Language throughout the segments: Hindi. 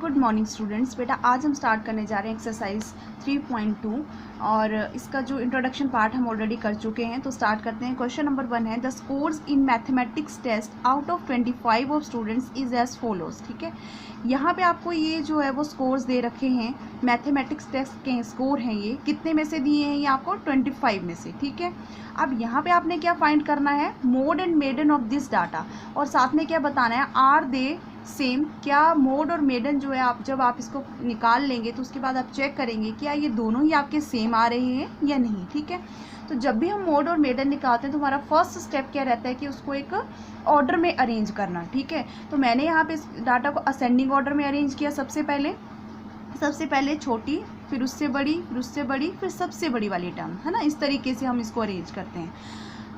Good morning students. बेटा आज हम स्टार्ट करने जा रहे हैं एक्सरसाइज 3.2 और इसका जो इंट्रोडक्शन पार्ट हम ऑलरेडी कर चुके हैं। तो स्टार्ट करते हैं। क्वेश्चन नंबर 1 है the scores in mathematics test out of 25 of students is as follows. ठीक है, यहाँ पे आपको ये जो है वो स्कोर्स दे रखे हैं। मैथमेटिक्स टेस्ट के स्कोर हैं, ये कितने में से दिए हैं? ये आपको 25 में से। ठीक है, अब यहाँ पे आपने क्या फाइंड करना है? Mode and median of this data, और साथ में क्या बताना है? Are they same. क्या मोड और मेडन जो है, आप जब आप इसको निकाल लेंगे तो उसके बाद आप चेक करेंगे क्या ये दोनों ही आपके सेम आ रहे हैं या नहीं। ठीक है, तो जब भी हम मोड और मेडन निकालते हैं तो हमारा फर्स्ट स्टेप क्या रहता है कि उसको एक ऑर्डर में अरेंज करना। ठीक है, तो मैंने यहाँ पे इस डाटा को असेंडिंग ऑर्डर में अरेंज किया। सबसे पहले छोटी, फिर उससे बड़ी, फिर उससे बड़ी, फिर सबसे बड़ी वाली टर्म, है ना। इस तरीके से हम इसको अरेंज करते हैं।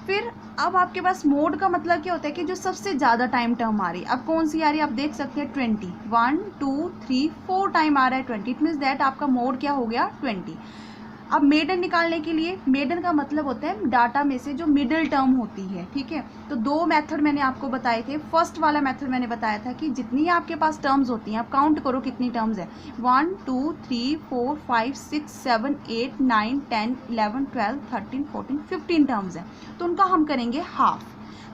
फिर अब आपके पास मोड का मतलब क्या होता है कि जो सबसे ज़्यादा टाइम टर्म आ रही है। अब कौन सी आ रही है? आप देख सकते हैं 20, 1 2 3 4 टाइम आ रहा है 20। इट मीन्स दैट आपका मोड क्या हो गया? 20। अब मेडन निकालने के लिए, मेडन का मतलब होता है डाटा में से जो मिडिल टर्म होती है। ठीक है, तो दो मेथड मैंने आपको बताए थे। फर्स्ट वाला मेथड मैंने बताया था कि जितनी आपके पास टर्म्स होती हैं, आप काउंट करो कितनी टर्म्स है। 1 2 3 4 5 6 7 8 9 10 11 12 13 14 15 टर्म्स है। तो उनका हम करेंगे हाफ।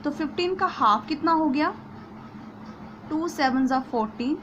तो 15 का हाफ कितना हो गया? 2 7 14,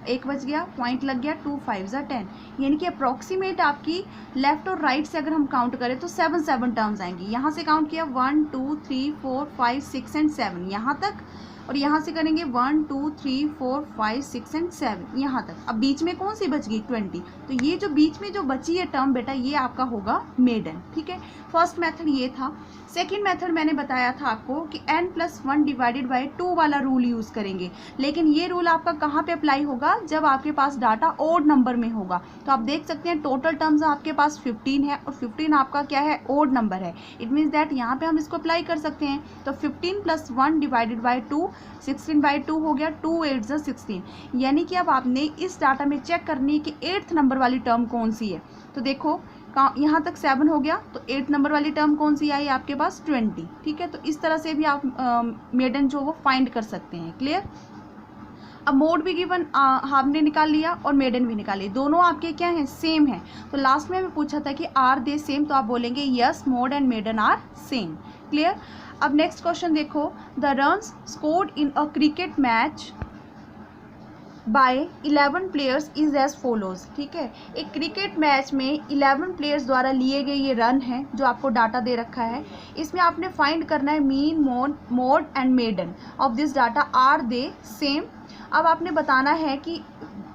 एक बच गया, पॉइंट लग गया, 2 5 10। यानी कि अप्रॉक्सीमेट आपकी लेफ्ट और राइट से अगर हम काउंट करें तो 7 टर्म्स आएंगी। यहाँ से काउंट किया 1 2 3 4 5 6 एंड 7 यहाँ तक, और यहाँ से करेंगे 1 2 3 4 5 6 एंड 7 यहाँ तक। अब बीच में कौन सी बच गई? 20। तो ये जो बीच में जो बची है टर्म बेटा, ये आपका होगा मेडन। ठीक है, फर्स्ट मेथड ये था। सेकेंड मेथड मैंने बताया था आपको कि n+1 डिवाइडेड बाई 2 वाला रूल यूज़ करेंगे। लेकिन ये रूल आपका कहाँ पे अप्लाई होगा? जब आपके पास डाटा ओड नंबर में होगा। तो आप देख सकते हैं टोटल टर्म्स आपके पास 15 है, और 15 आपका क्या है? ओड नंबर है। इट मीन्स दैट यहाँ पे हम इसको अप्लाई कर सकते हैं। तो 15+1 डिवाइडेड बाई 2, 16/2 हो गया, 2 8 16। यानी कि अब आपने इस डाटा में चेक करनी है कि 8th नंबर वाली टर्म कौन सी है। तो देखो यहाँ तक 7 हो गया, तो 8th नंबर वाली टर्म कौन सी आई आपके पास? 20। ठीक है, तो इस तरह से भी आप मेडन जो वो फाइंड कर सकते हैं। क्लियर? अब मोड भी गिवन हमने निकाल लिया और मेडन भी निकाल लिया, दोनों आपके क्या हैं? सेम है। तो लास्ट में हमें पूछा था कि आर दे सेम, तो आप बोलेंगे yes, mode and median are same. Clear? अब नेक्स्ट क्वेश्चन देखो, the runs scored in a cricket match by 11 players is as follows. ठीक है, एक क्रिकेट मैच में 11 प्लेयर्स द्वारा लिए गए ये रन है जो आपको डाटा दे रखा है। इसमें आपने फाइंड करना है mean, mode and median of this data, are they same. अब आपने बताना है कि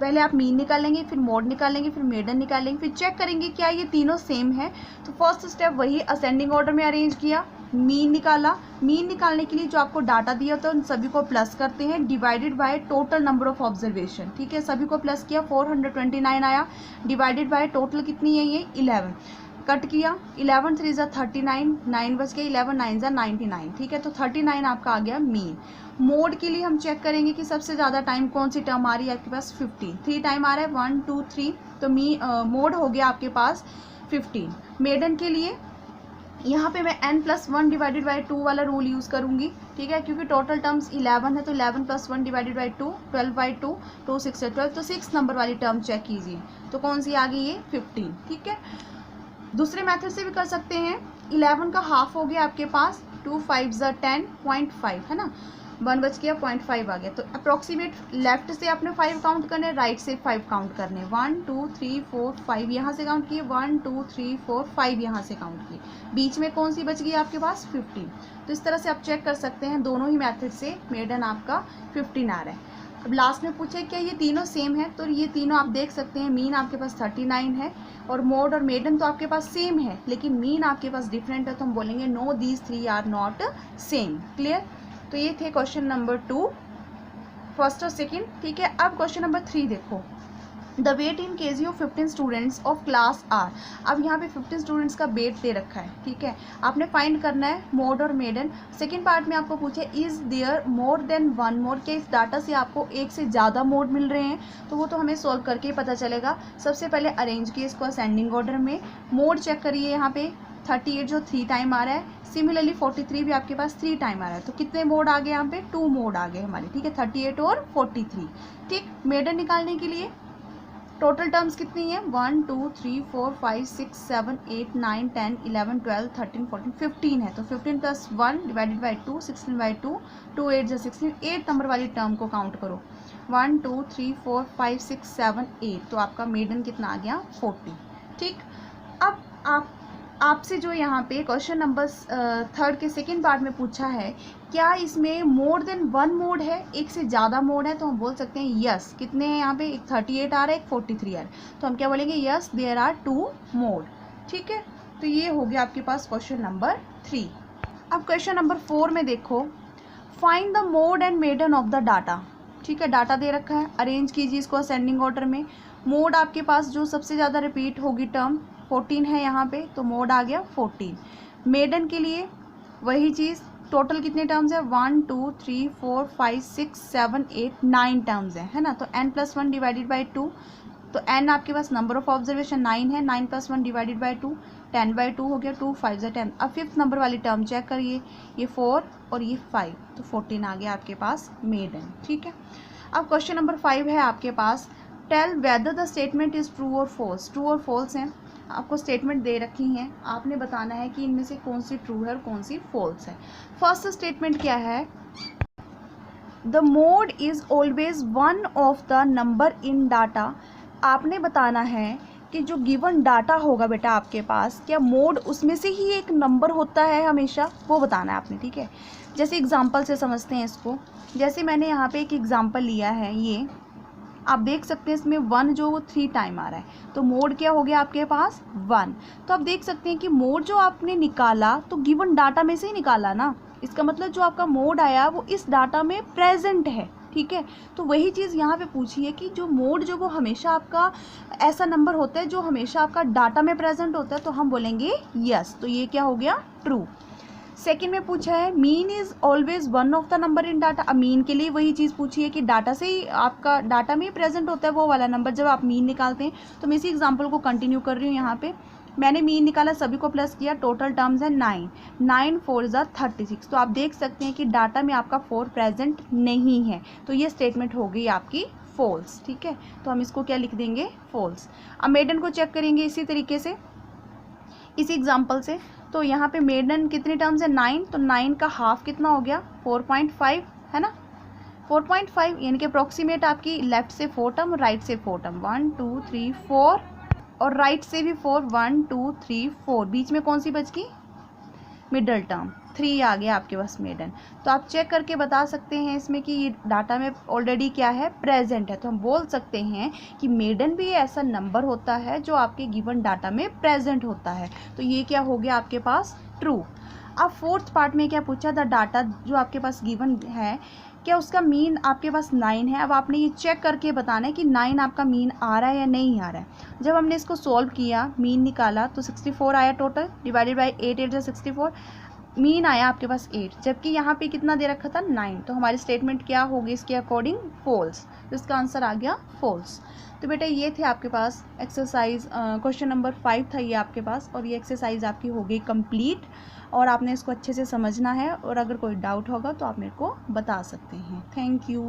पहले आप मीन निकालेंगे, फिर मोड निकालेंगे, फिर मेडन निकालेंगे, फिर चेक करेंगे क्या ये तीनों सेम है। तो फर्स्ट स्टेप वही असेंडिंग ऑर्डर में अरेंज किया, मीन निकाला। मीन निकालने के लिए जो आपको डाटा दिया था उन सभी को प्लस करते हैं, divided by total number of observation. ठीक है, सभी को प्लस किया, 429 आया, डिवाइडेड बाय टोटल कितनी है ये? 11। कट किया, 11 3 ज़ा 39, 9 बच गया, 11 9 ज़ा 99। ठीक है, तो 39 आपका आ गया मीन। मोड के लिए हम चेक करेंगे कि सबसे ज़्यादा टाइम कौन सी टर्म आ रही है आपके पास? 15, 3 टाइम आ रहा है, 1 2 3, तो मोड हो गया आपके पास 15। मेडन के लिए यहाँ पे मैं n+1 डिवाइडेड बाई 2 वाला रूल यूज़ करूँगी। ठीक है, क्योंकि टोटल टर्म्स 11 है, तो 11+1 डिवाइडेड बाई 2, 12/2, 2 6 है 12। तो 6 नंबर वाली टर्म चेक कीजिए, तो कौन सी आ गई? ये 15। ठीक है, दूसरे मेथड से भी कर सकते हैं। 11 का हाफ हो गया आपके पास, 2 5 ज़ा 10, 0.5 है ना, 1 बच गया, 0.5 आ गया। तो अप्रॉक्सीमेट लेफ्ट से आपने 5 काउंट करने, राइट से 5 काउंट करने, 1 2 3 4 5 यहाँ से काउंट किए, 1 2 3 4 5 यहाँ से काउंट किए। बीच में कौन सी बच गई आपके पास? 15। तो इस तरह से आप चेक कर सकते हैं, दोनों ही मेथड से मेडन आपका 15 आ रहा है। अब लास्ट में पूछे क्या ये तीनों सेम है, तो ये तीनों आप देख सकते हैं। मीन आपके पास 39 है, और मोड और मेडन तो आपके पास सेम है, लेकिन मीन आपके पास डिफरेंट है, तो हम बोलेंगे no these 3 are not same. Clear? तो ये थे क्वेश्चन नंबर 2, फर्स्ट और सेकेंड। ठीक है, अब क्वेश्चन नंबर 3 देखो, the weight in kg of 15 students of class are. अब यहाँ पे 15 स्टूडेंट्स का वेट दे रखा है। ठीक है, आपने फाइंड करना है मोड और मेडन। सेकेंड पार्ट में आपको पूछे is there more than 1 mode, क्या इस डाटा से आपको एक से ज़्यादा मोड मिल रहे हैं? तो वो तो हमें सॉल्व करके ही पता चलेगा। सबसे पहले अरेंज किए इसको असेंडिंग ऑर्डर में, मोड चेक करिए, यहाँ पे 38 जो 3 टाइम आ रहा है, सिमिलरली 43 भी आपके पास 3 टाइम आ रहा है। तो कितने मोड आ गए यहाँ पे, 2 मोड आ गए हमारे, ठीक है, 38 और 43। ठीक, मेडन निकालने के लिए टोटल टर्म्स कितनी है, 1 2 3 4 5 6 7 8 9 10 11 12 13 14 15 है। तो 15 plus 1 divided by 2, 16 by 2, 2 8 16, 8 number वाली टर्म को काउंट करो, 1 2 3 4 5 6 7 8, तो आपका मेडन कितना आ गया, 40। ठीक, अब आपसे जो यहाँ पे क्वेश्चन नंबर 3 के सेकेंड पार्ट में पूछा है, क्या इसमें मोर देन 1 मोड है, एक से ज़्यादा मोड है, तो हम बोल सकते हैं यस। कितने हैं यहाँ पे, एक 38 आ रहा है, एक 43 आ रहा है, तो हम क्या बोलेंगे, यस देयर आर 2 मोड। ठीक है, तो ये हो गया आपके पास क्वेश्चन नंबर 3। अब क्वेश्चन नंबर 4 में देखो, find the mode and median of the data. ठीक है, डाटा दे रखा है, अरेंज कीजिए इसको असेंडिंग ऑर्डर में। मोड आपके पास जो सबसे ज़्यादा रिपीट होगी टर्म 14 है यहाँ पे, तो मोड आ गया 14। मेडन के लिए वही चीज़, टोटल कितने टर्म्स है, 1 2 3 4 5 6 7 8 9 टर्म्स है ना। तो n+1 डिवाइडेड बाई 2, तो n आपके पास नंबर ऑफ ऑब्जर्वेशन 9 है, 9+1 डिवाइडेड बाई 2, 10/2 हो गया, 2 5 10। अब 5th नंबर वाली टर्म चेक करिए, ये 4 और ये 5, तो 14 आ गया आपके पास मेडन। ठीक है, अब क्वेश्चन नंबर 5 है आपके पास, tell whether the statement is true और फॉल्स। ट्रू और फॉल्स हैं, आपको स्टेटमेंट दे रखी हैं, आपने बताना है कि इनमें से कौन सी ट्रू है और कौन सी फॉल्स है। फर्स्ट स्टेटमेंट क्या है, the mode is always one of the number in data. आपने बताना है कि जो गिवन डाटा होगा बेटा आपके पास, क्या मोड उसमें से ही एक नंबर होता है हमेशा, वो बताना है आपने। ठीक है, जैसे एग्जांपल से समझते हैं इसको। जैसे मैंने यहाँ पे एक एग्जांपल लिया है, ये आप देख सकते हैं इसमें 1 जो वो 3 टाइम आ रहा है, तो मोड क्या हो गया आपके पास, 1। तो आप देख सकते हैं कि मोड जो आपने निकाला तो गिवन डाटा में से ही निकाला ना, इसका मतलब जो आपका मोड आया वो इस डाटा में प्रेजेंट है। ठीक है, तो वही चीज़ यहाँ पे पूछी है कि जो मोड जो वो हमेशा आपका ऐसा नंबर होता है जो हमेशा आपका डाटा में प्रेजेंट होता है, तो हम बोलेंगे यस। तो ये क्या हो गया, ट्रू। सेकेंड में पूछा है, mean is always one of the number in data. अब मीन के लिए वही चीज़ पूछी है कि डाटा से ही आपका डाटा में ही प्रेजेंट होता है वो वाला नंबर जब आप मीन निकालते हैं। तो मैं इसी एग्जांपल को कंटिन्यू कर रही हूँ। यहाँ पे मैंने मीन निकाला, सभी को प्लस किया, टोटल टर्म्स है 9, 9 4 ज़ा 36। तो आप देख सकते हैं कि डाटा में आपका 4 प्रेजेंट नहीं है, तो ये स्टेटमेंट हो गई आपकी फॉल्स। ठीक है, तो हम इसको क्या लिख देंगे, फॉल्स। अब मेडन को चेक करेंगे इसी तरीके से, इसी एग्जांपल से। तो यहाँ पे मेडन कितने टर्म्स है, 9, तो 9 का हाफ कितना हो गया, 4.5 है ना, 4.5, यानी कि अप्रॉक्सीमेट आपकी लेफ्ट से 4 टर्म, राइट से 4 टर्म, 1 2 3 4, और राइट से भी 4, 1 2 3 4, बीच में कौन सी बच गई, मिडल टर्म 3 आ गया आपके पास मेडन। तो आप चेक करके बता सकते हैं इसमें कि ये डाटा में ऑलरेडी क्या है, प्रेजेंट है। तो हम बोल सकते हैं कि मेडन भी ऐसा नंबर होता है जो आपके गिवन डाटा में प्रेजेंट होता है। तो ये क्या हो गया आपके पास, ट्रू। अब फोर्थ पार्ट में क्या पूछा, द डाटा जो आपके पास गिवन है, क्या उसका मीन आपके पास 9 है। अब आपने ये चेक करके बताना है कि 9 आपका मीन आ रहा है या नहीं आ रहा है। जब हमने इसको सॉल्व किया, मीन निकाला, तो 64 आया टोटल, डिवाइडेड बाई 8, 8 64, मीन आया आपके पास 8, जबकि यहाँ पे कितना दे रखा था, 9। तो हमारी स्टेटमेंट क्या होगी इसके अकॉर्डिंग, फॉल्स। तो इसका आंसर आ गया फॉल्स। तो बेटा ये थे आपके पास एक्सरसाइज, क्वेश्चन नंबर 5 था ये आपके पास, और ये एक्सरसाइज आपकी हो गई कंप्लीट, और आपने इसको अच्छे से समझना है, और अगर कोई डाउट होगा तो आप मेरे को बता सकते हैं। Thank you.